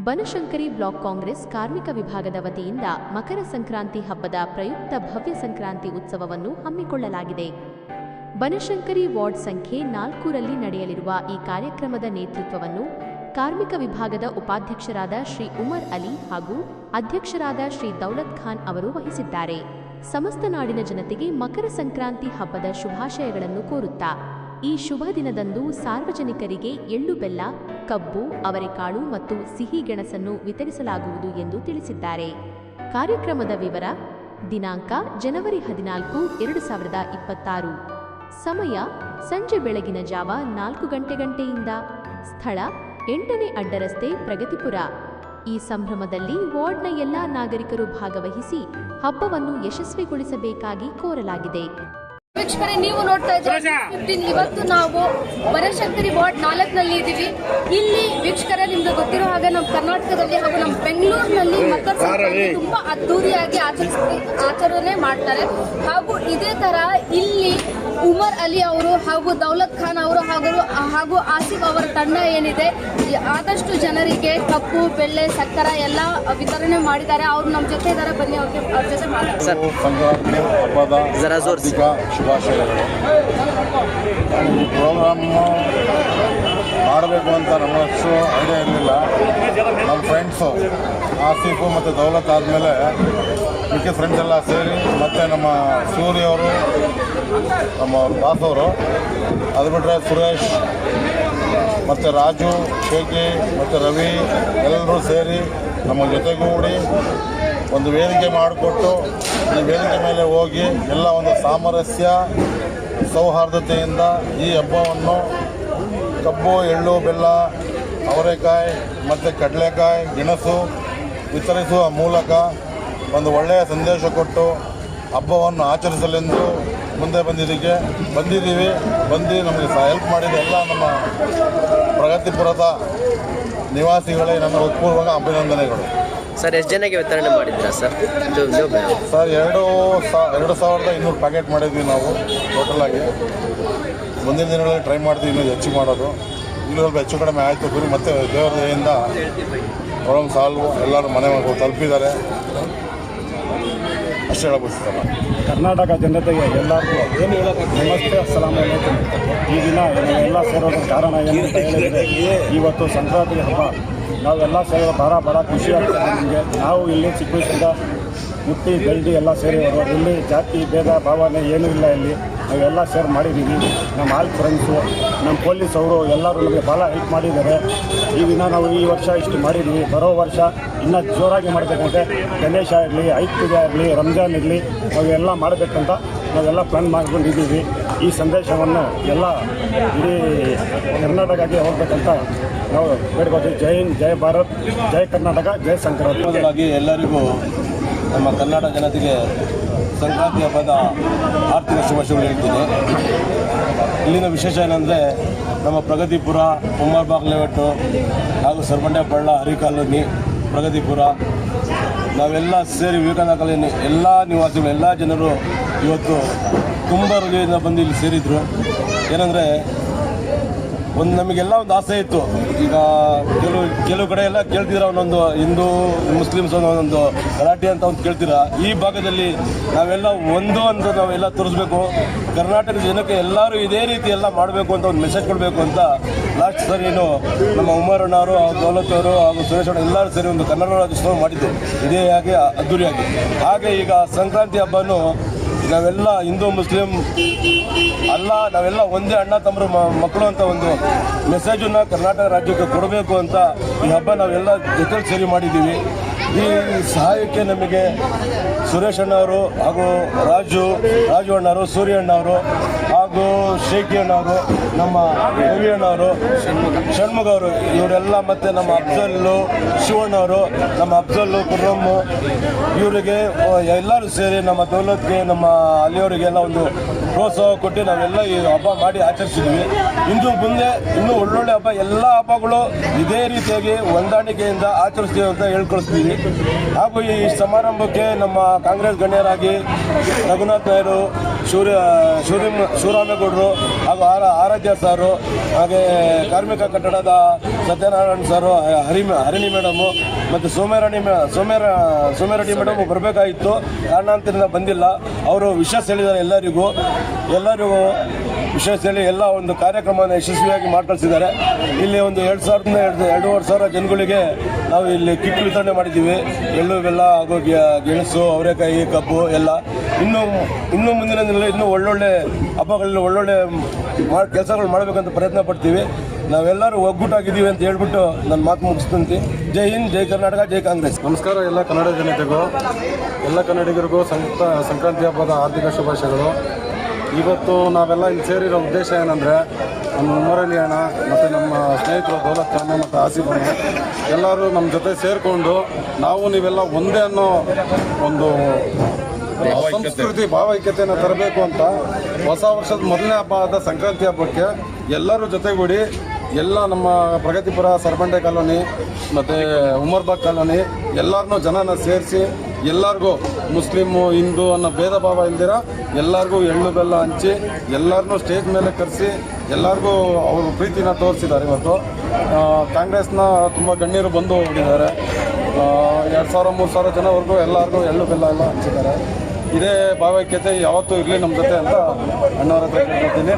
Banashankari block Congress ಕಾರ್ಮಿಕ ವಿಭಾಗದ ವತಿಯಿಂದ ಮಕರ ಸಂಕ್ರಾಂತಿ ಹಬ್ಬದ ಪ್ರಯುಕ್ತ ಭವ್ಯ ಸಂಕ್ರಾಂತಿ ಉತ್ಸವವನ್ನು ಹಮ್ಮಿಕೊಳ್ಳಲಾಗಿದೆ. ಬನಶಂಕರಿ ವಾರ್ಡ್ ಸಂಖ್ಯೆ 4ರಲ್ಲಿ ನಡೆಯಲಿರುವ ಈ ಕಾರ್ಯಕ್ರಮದ ನೇತೃತ್ವವನ್ನು ಕಾರ್ಮಿಕ ವಿಭಾಗದ ಉಪಾಧ್ಯಕ್ಷರಾದ ಶ್ರೀ ಉಮರ್ ಅಲಿ ಹಾಗೂ ಅಧ್ಯಕ್ಷರಾದ ಶ್ರೀ ದೌಲತ್ ಖಾನ್ ಅವರು ವಹಿಸಿದ್ದಾರೆ. ಸಮಸ್ತ ನಾಡಿನ ಜನತೆಗೆ ಮಕರ ಸಂಕ್ರಾಂತಿ ಹಬ್ಬದ ಶುಭಾಶಯಗಳನ್ನು ಕೋರುತ್ತಾ ಈ ಶುಭ ದಿನದಂದು ಸಾರ್ವಜನಿಕರಿಗೆ ಎಳ್ಳು ಬೆಲ್ಲ, ಕಬ್ಬು, ಅವರೆಕಾಳು ಮತ್ತು ಸಿಹಿ ಗೆಣಸನ್ನು ವಿತರಿಸಲಾಗುವುದು ಎಂದು ತಿಳಿಸಿದ್ದಾರೆ. ಕಾರ್ಯಕ್ರಮದ ವಿವರ: ದಿನಾಂಕ ಜನವರಿ 14, 2026. ಸಮಯ ಸಂಜೆ ಬೆಳಗಿನ ಜಾವ 4 ಗಂಟೆಯಿಂದ. ಸ್ಥಳ 8ನೇ ಅಡ್ಡರಸ್ತೆ, ಪ್ರಗತಿಪುರ. ಈ ಸಂಭ್ರಮದಲ್ಲಿ ವಾರ್ಡ್ನ ಎಲ್ಲಾ ನಾಗರಿಕರು ಭಾಗವಹಿಸಿ ಹಬ್ಬವನ್ನು ಯಶಸ್ವಿಗೊಳಿಸಬೇಕಾಗಿ ಕೋರಲಾಗಿದೆ. ವೀಕ್ಷಕರೇ, ನೀವು ನೋಡ್ತಾ ಇದ್ದೀರಿ ಇವತ್ತು ನಾವು ಬನಶಂಕರಿ ವಾರ್ಡ್ 4ನಲ್ಲಿ ಇದ್ದೀವಿ. ಇಲ್ಲಿ ವೀಕ್ಷಕರೇ, ನಿಮ್ಗೆ ಗೊತ್ತಿರೋ ಹಾಗೆ ನಮ್ಮ ಕರ್ನಾಟಕದಲ್ಲಿ ಹಾಗೂ ನಮ್ಮ ಬೆಂಗಳೂರಿನಲ್ಲಿ ಮಕರ ಸಂಕ್ರಾಂತಿ ತುಂಬಾ ಅದ್ದೂರಿಯಾಗಿ ಆಚರಣೆ ಮಾಡ್ತಾರೆ. ಹಾಗೂ ಇದೇ ತರ ಇಲ್ಲಿ ಉಮರ್ ಅಲಿ ಅವರು ಹಾಗೂ ದೌಲತ್ ಖಾನ್ ಅವರು ಹಾಗೂ ಆಸಿಫ್ ಅವರ ತಂಡ ಏನಿದೆ, ಆದಷ್ಟು ಜನರಿಗೆ ಕಬ್ಬು, ಬೆಳ್ಳೆ, ಸಕ್ಕರೆ ಎಲ್ಲ ವಿತರಣೆ ಮಾಡಿದ್ದಾರೆ. ಅವರು ನಮ್ಮ ಜೊತೆ ಇದ್ದಾರೆ, ಬನ್ನಿ ಅವ್ರ ಜೊತೆ ಶುಭಾಶಯಗಳು. ಈ ಪ್ರೋಗ್ರಾಮ್ ಮಾಡಬೇಕು ಅಂತ ನಮ್ಮಷ್ಟು ಐಡಿಯಾ ಇರಲಿಲ್ಲ. ನಮ್ಮ ಫ್ರೆಂಡ್ಸು ಆಸಿಫು ಮತ್ತು ದೌಲತ್ ಆದಮೇಲೆ ಮಿಕ್ಕ ಫ್ರೆಂಡ್ಸ್ ಎಲ್ಲ ಸೇರಿ ಮತ್ತು ನಮ್ಮ ಸೂರ್ಯವರು, ನಮ್ಮ ಬಾಸ್ ಅವರು, ಅದು ಬಿಟ್ಟರೆ ಸುರೇಶ್ ಮತ್ತು ರಾಜು, ಶೇಖಿ ಮತ್ತು ರವಿ ಎಲ್ಲರೂ ಸೇರಿ ನಮ್ಮ ಜೊತೆಗೂಡಿ ಒಂದು ವೇದಿಕೆ ಮಾಡಿಕೊಟ್ಟು ಈ ವೇದಿಕೆ ಮೇಲೆ ಹೋಗಿ ಎಲ್ಲ ಒಂದು ಸಾಮರಸ್ಯ ಸೌಹಾರ್ದತೆಯಿಂದ ಈ ಹಬ್ಬವನ್ನು ಕಬ್ಬು, ಎಳ್ಳು, ಬೆಲ್ಲ, ಅವರೆಕಾಯಿ ಮತ್ತು ಕಡಲೆಕಾಯಿ, ಗೆಣಸು ವಿತರಿಸುವ ಮೂಲಕ ಒಂದು ಒಳ್ಳೆಯ ಸಂದೇಶ ಕೊಟ್ಟು ಹಬ್ಬವನ್ನು ಆಚರಿಸಲೆಂದು ಮುಂದೆ ಬಂದಿದ್ದೀವಿ. ನಮಗೆ ಹೆಲ್ಪ್ ಮಾಡಿದ ಎಲ್ಲ ನಮ್ಮ ಪ್ರಗತಿಪುರದ ನಿವಾಸಿಗಳೇ ನನ್ನ ಹೃತ್ಪೂರ್ವಕ ಅಭಿನಂದನೆಗಳು. ಸರ್, ಎಷ್ಟು ಜನಕ್ಕೆ ವಿತರಣೆ ಮಾಡಿದ್ದೀರಾ ಸರ್? ಸರ್, 2,200 ಪ್ಯಾಕೆಟ್ ಮಾಡಿದ್ವಿ ನಾವು ಟೋಟಲಾಗಿ. ಮುಂದಿನ ದಿನಗಳಲ್ಲಿ ಟ್ರೈ ಮಾಡ್ತೀವಿ ಇನ್ನೂ ಹೆಚ್ಚು ಮಾಡೋದು. ಇಲ್ಲಿ ಸ್ವಲ್ಪ ಹೆಚ್ಚು ಕಡಿಮೆ ಆಯಿತು. ಗುರಿ ಮತ್ತು ದೇವರ ದಯೆಯಿಂದ ಪ್ರಾಬ್ಲಮ್ ಸಾಲ್ವ್, ಎಲ್ಲರೂ ಮನೆ ತಲುಪಿದ್ದಾರೆ. ಅಷ್ಟು ಹೇಳಬಯಸ್ತಾರೆ. ಕರ್ನಾಟಕ ಜನತೆಗೆ ಎಲ್ಲರಿಗೂ ನಮಸ್ತೆ, ಅಸ್ಸಲಾಮು ಅಲೈಕುಂ. ಈ ದಿನ ಎಲ್ಲ ಸೇರೋದಕ್ಕೆ ಕಾರಣ ಏನು ಅಂತ ಹೇಳಿದರೆ, ಇವತ್ತು ಸಂಕ್ರಾಂತಿ ಹಬ್ಬ. ನಾವೆಲ್ಲ ಸೇರೋ ಭಾಳ ಖುಷಿ ಆಗ್ತದೆ ನಮಗೆ. ನಾವು ಇಲ್ಲಿ ಚಿಕ್ಕ ವಯಸ್ಸಿಂದ ಹುಟ್ಟಿ ಬೆಳೆದು ಎಲ್ಲ ಸೇರಿರೋದು. ಇಲ್ಲಿ ಜಾತಿ ಭೇದ ಭಾವನೆ ಏನೂ ಇಲ್ಲ. ಇಲ್ಲಿ ನಾವೆಲ್ಲ ಸೇರ್ ಮಾಡಿದ್ದೀವಿ. ನಮ್ಮ ಆಲ್ ಫ್ರೆಂಡ್ಸು, ನಮ್ಮ ಪೊಲೀಸ್ ಅವರು ಎಲ್ಲರೂ ನಮಗೆ ಭಾಳ ಹೆಲ್ಪ್ ಮಾಡಿದ್ದಾರೆ. ಈ ದಿನ ನಾವು ಈ ವರ್ಷ ಇಷ್ಟು ಮಾಡಿದ್ವಿ. ಬರೋ ವರ್ಷ ಇನ್ನೂ ಜೋರಾಗಿ ಮಾಡಬೇಕಂತೆ. ಗಣೇಶ ಇರಲಿ, ಐದು ಪೂಜೆ ಇರಲಿ, ರಂಜಾನ್ ಇರಲಿ, ನಾವೆಲ್ಲ ಮಾಡಬೇಕಂತ ನಾವೆಲ್ಲ ಪ್ಲ್ಯಾನ್ ಮಾಡ್ಕೊಂಡಿದ್ದೀವಿ. ಈ ಸಂದೇಶವನ್ನು ಎಲ್ಲ ಇಡೀ ಕರ್ನಾಟಕಕ್ಕೆ ಹೋಗ್ಬೇಕಂತ ನಾವು ಬೇಡ್ಕೊತೀವಿ. ಜೈ ಹಿಂದ್, ಜೈ ಭಾರತ್, ಜೈ ಕರ್ನಾಟಕ, ಜೈ ಸಂಕ್ರಾಂತಿ. ಎಲ್ಲರಿಗೂ ನಮ್ಮ ಕರ್ನಾಟಕ ಜನತೆಗೆ ಸಂಕ್ರಾಂತಿ ಹಬ್ಬದ ಆರ್ಥಿಕ ಶುಭಾಶಯಗಳು ಹೇಳ್ತೀನಿ. ಇಲ್ಲಿನ ವಿಶೇಷ ಏನಂದರೆ, ನಮ್ಮ ಪ್ರಗತಿಪುರ, ಉಮ್ಮರ್ ಬಾಗ್ ಲೇಔಟು ಹಾಗೂ ಸರ್ಬಂಡೆ ಬಳ್ಳ, ಹರಿಕಾಲೋನಿ, ಪ್ರಗತಿಪುರ ನಾವೆಲ್ಲ ಸೇರಿ ವಿವೇಕಾನಂದ ಕಾಲೋನಿ ಎಲ್ಲ ನಿವಾಸಿಗಳು, ಎಲ್ಲ ಜನರು ಇವತ್ತು ತುಂಬ ಹೃದಯದಿಂದ ಬಂದು ಇಲ್ಲಿ ಸೇರಿದರು. ಏನಂದರೆ, ನಮಗೆಲ್ಲ ಒಂದು ಆಸೆ ಇತ್ತು. ಈಗ ಕೆಲವು ಕಡೆ ಎಲ್ಲ ಕೇಳ್ತೀರ, ಒಂದೊಂದು ಹಿಂದೂ ಮುಸ್ಲಿಮ್ಸ್ ಒಂದೊಂದು ಗಲಾಟೆ ಅಂತ ಒಂದು ಕೇಳ್ತೀರ. ಈ ಭಾಗದಲ್ಲಿ ನಾವೆಲ್ಲ ಒಂದು ಅಂತ ನಾವೆಲ್ಲ ತೋರಿಸ್ಬೇಕು. ಕರ್ನಾಟಕದ ಜನಕ್ಕೆ ಎಲ್ಲರೂ ಇದೇ ರೀತಿ ಎಲ್ಲ ಮಾಡಬೇಕು ಅಂತ ಒಂದು ಮೆಸೇಜ್ ಕೊಡಬೇಕು ಅಂತ ಲಾಸ್ಟ್ ಸರಿನು ನಮ್ಮ ಉಮರ್ ಅಣ್ಣವರು, ದೌಲತ್ ಅವರು ಹಾಗೂ ಸುರೇಶ್ ಅವರು ಎಲ್ಲರೂ ಸೇರಿ ಒಂದು ಕನ್ನಡ ರಾಜ್ಯೋತ್ಸವ ಮಾಡಿದ್ದು ಇದೇ ಹಾಗೆ ಅದ್ದೂರಿಯಾಗಿ. ಹಾಗೆ ಈಗ ಸಂಕ್ರಾಂತಿ ಹಬ್ಬನೂ ನಾವೆಲ್ಲ ಹಿಂದೂ ಮುಸ್ಲಿಂ ಅಲ್ಲ, ನಾವೆಲ್ಲ ಒಂದೇ ಅಣ್ಣ ತಮ್ಮರು ಮಕ್ಕಳು ಅಂತ ಒಂದು ಮೆಸೇಜನ್ನು ಕರ್ನಾಟಕ ರಾಜ್ಯಕ್ಕೆ ಕೊಡಬೇಕು ಅಂತ ಈ ಹಬ್ಬ ನಾವೆಲ್ಲ ಜೊತೆಲಿ ಸೇರಿ ಮಾಡಿದ್ದೀವಿ. ಈ ಸಹಾಯಕ್ಕೆ ನಮಗೆ ಸುರೇಶ್ ಅಣ್ಣವರು ಹಾಗೂ ರಾಜು ಅಣ್ಣವರು, ಸೂರ್ಯ ಅಣ್ಣವರು ಹಾಗೂ ಶೇಖಿ ಅಣ್ಣವರು, ನಮ್ಮ ರವಿ ಅಣ್ಣವರು, ಷಣ್ಮುಖ ಅವರು, ಇವರೆಲ್ಲ ಮತ್ತು ನಮ್ಮ ಅಫ್ಜಲ್ಲು, ಶಿವಣ್ಣವರು, ನಮ್ಮ ಅಫ್ಜಲ್ಲು, ಕುರ್ರಮ್ಮು, ಇವರಿಗೆ ಎಲ್ಲರೂ ಸೇರಿ ನಮ್ಮ ದೌಲತ್ಗೆ, ನಮ್ಮ ಅಲ್ಲಿಯವರಿಗೆಲ್ಲ ಒಂದು ಪ್ರೋತ್ಸಾಹ ಕೊಟ್ಟು ನಾವೆಲ್ಲ ಈ ಹಬ್ಬ ಮಾಡಿ ಆಚರಿಸಿದ್ವಿ. ಇಂದು ಮುಂದೆ ಇನ್ನೂ ಒಳ್ಳೊಳ್ಳೆ ಹಬ್ಬ, ಎಲ್ಲ ಹಬ್ಬಗಳು ಇದೇ ರೀತಿಯಾಗಿ ಹೊಂದಾಣಿಕೆಯಿಂದ ಆಚರಿಸ್ತೀವಿ ಅಂತ ಹೇಳ್ಕೊಳ್ತೀವಿ. ಹಾಗೂ ಈ ಸಮಾರಂಭಕ್ಕೆ ನಮ್ಮ ಕಾಂಗ್ರೆಸ್ ಗಣ್ಯರಾಗಿ ರಘುನಾಥ್ ನಾಯ್ಡು, ಶಿವರಾಮೇಗೌಡರು ಹಾಗೂ ಆರಾಧ್ಯ ಸಾರು, ಹಾಗೆ ಕಾರ್ಮಿಕ ಕಟ್ಟಡದ ಸತ್ಯನಾರಾಯಣ ಸಾರು, ಹರಿಣಿ ಮೇಡಮು ಮತ್ತು ಸೋಮ್ಯರೆಡ್ಡಿ ಮೇಡಮ್ ಬರಬೇಕಾಗಿತ್ತು. ಕಾರಣಾಂತರದಿಂದ ಬಂದಿಲ್ಲ. ಅವರು ವಿಷಯ ಹೇಳಿದ್ದಾರೆ ಎಲ್ಲರಿಗೂ ವಿಷಯ ಹೇಳಿ ಎಲ್ಲ ಒಂದು ಕಾರ್ಯಕ್ರಮವನ್ನು ಯಶಸ್ವಿಯಾಗಿ ಮಾಡ್ಕಳಿಸಿದ್ದಾರೆ. ಇಲ್ಲಿ ಒಂದು 2,500 ಜನಗಳಿಗೆ ನಾವು ಇಲ್ಲಿ ಕಿಟ್ ವಿತರಣೆ ಮಾಡಿದ್ದೀವಿ. ಎಳ್ಳು ಬೆಲ್ಲ ಹಾಗೂ ಗೆಣಸು, ಅವರೆಕಾಯಿ, ಕಬ್ಬು ಎಲ್ಲ. ಇನ್ನೂ ಮುಂದಿನ ದಿನಗಳಲ್ಲಿ ಇನ್ನೂ ಒಳ್ಳೊಳ್ಳೆ ಹಬ್ಬಗಳಲ್ಲಿ ಒಳ್ಳೊಳ್ಳೆ ಕೆಲಸಗಳು ಮಾಡಬೇಕಂತ ಪ್ರಯತ್ನ ಪಡ್ತೀವಿ. ನಾವೆಲ್ಲರೂ ಒಗ್ಗೂಟಾಗಿದ್ದೀವಿ ಅಂತ ಹೇಳ್ಬಿಟ್ಟು ನನ್ನ ಮಾತು ಮುಗಿಸ್ತಂತೆ. ಜೈ ಹಿಂದ್, ಜೈ ಕರ್ನಾಟಕ, ಜೈ ಕಾಂಗ್ರೆಸ್. ನಮಸ್ಕಾರ ಎಲ್ಲ ಕನ್ನಡ ಜನತೆಗೂ, ಎಲ್ಲ ಕನ್ನಡಿಗರಿಗೂ ಸಂಕ್ರಾಂತಿ ಹಬ್ಬದ ಆರ್ಥಿಕ ಶುಭಾಶಯಗಳು. ಇವತ್ತು ನಾವೆಲ್ಲ ಇಲ್ಲಿ ಸೇರಿರೋ ಉದ್ದೇಶ ಏನಂದರೆ, ನಮ್ಮ ಮುರಳಿ ಅಣ್ಣ ಮತ್ತು ನಮ್ಮ ಸ್ನೇಹಿತರು ದೌಲತ್ ಖಾನ್ ಮತ್ತು ಆಸಿಫ್ ಅಣ್ಣ ಎಲ್ಲರೂ ನಮ್ಮ ಜೊತೆ ಸೇರಿಕೊಂಡು ನೀವೆಲ್ಲ ಒಂದೇ ಅನ್ನೋ ಒಂದು ಸಂಸ್ಕೃತಿ ಭಾವೈಕ್ಯತೆಯನ್ನು ತರಬೇಕು ಅಂತ ಹೊಸ ವರ್ಷದ ಮೊದಲನೇ ಹಬ್ಬ ಆದ ಸಂಕ್ರಾಂತಿ ಹಬ್ಬಕ್ಕೆ ಎಲ್ಲರೂ ಜೊತೆಗೂಡಿ ಎಲ್ಲ ನಮ್ಮ ಪ್ರಗತಿಪುರ ಸರ್ಬಂಡೆ ಕಾಲೋನಿ ಮತ್ತು ಉಮರ್ಬಾಗ್ ಕಾಲೋನಿ ಎಲ್ಲರನ್ನೂ ಜನನ ಸೇರಿಸಿ ಎಲ್ಲರಿಗೂ ಮುಸ್ಲಿಮು ಹಿಂದೂ ಅನ್ನೋ ಭೇದ ಭಾವ ಇಲ್ದಿರ ಎಲ್ಲರಿಗೂ ಎಳ್ಳು ಬೆಲ್ಲ ಹಂಚಿ ಎಲ್ಲರನ್ನೂ ಸ್ಟೇಜ್ ಮೇಲೆ ಕರೆಸಿ ಎಲ್ಲರಿಗೂ ಅವರು ಪ್ರೀತಿನ ತೋರಿಸಿದ್ದಾರೆ. ಇವತ್ತು ಕಾಂಗ್ರೆಸ್ನ ತುಂಬ ಗಣ್ಯರು ಬಂದು ಹೋಗಿದ್ದಾರೆ. 2,000-3,000 ಜನವರೆಗೂ ಎಲ್ಲರಿಗೂ ಎಳ್ಳು ಬೆಲ್ಲ ಎಲ್ಲ ಹಂಚಿದ್ದಾರೆ. ಇದೇ ಭಾವೈಕ್ಯತೆ ಯಾವತ್ತೂ ಇರಲಿ ನಮ್ಮ ಜೊತೆ ಅಂತ ಅಣ್ಣವರ ಹತ್ರ ಕೇಳ್ಕೊತೀನಿ.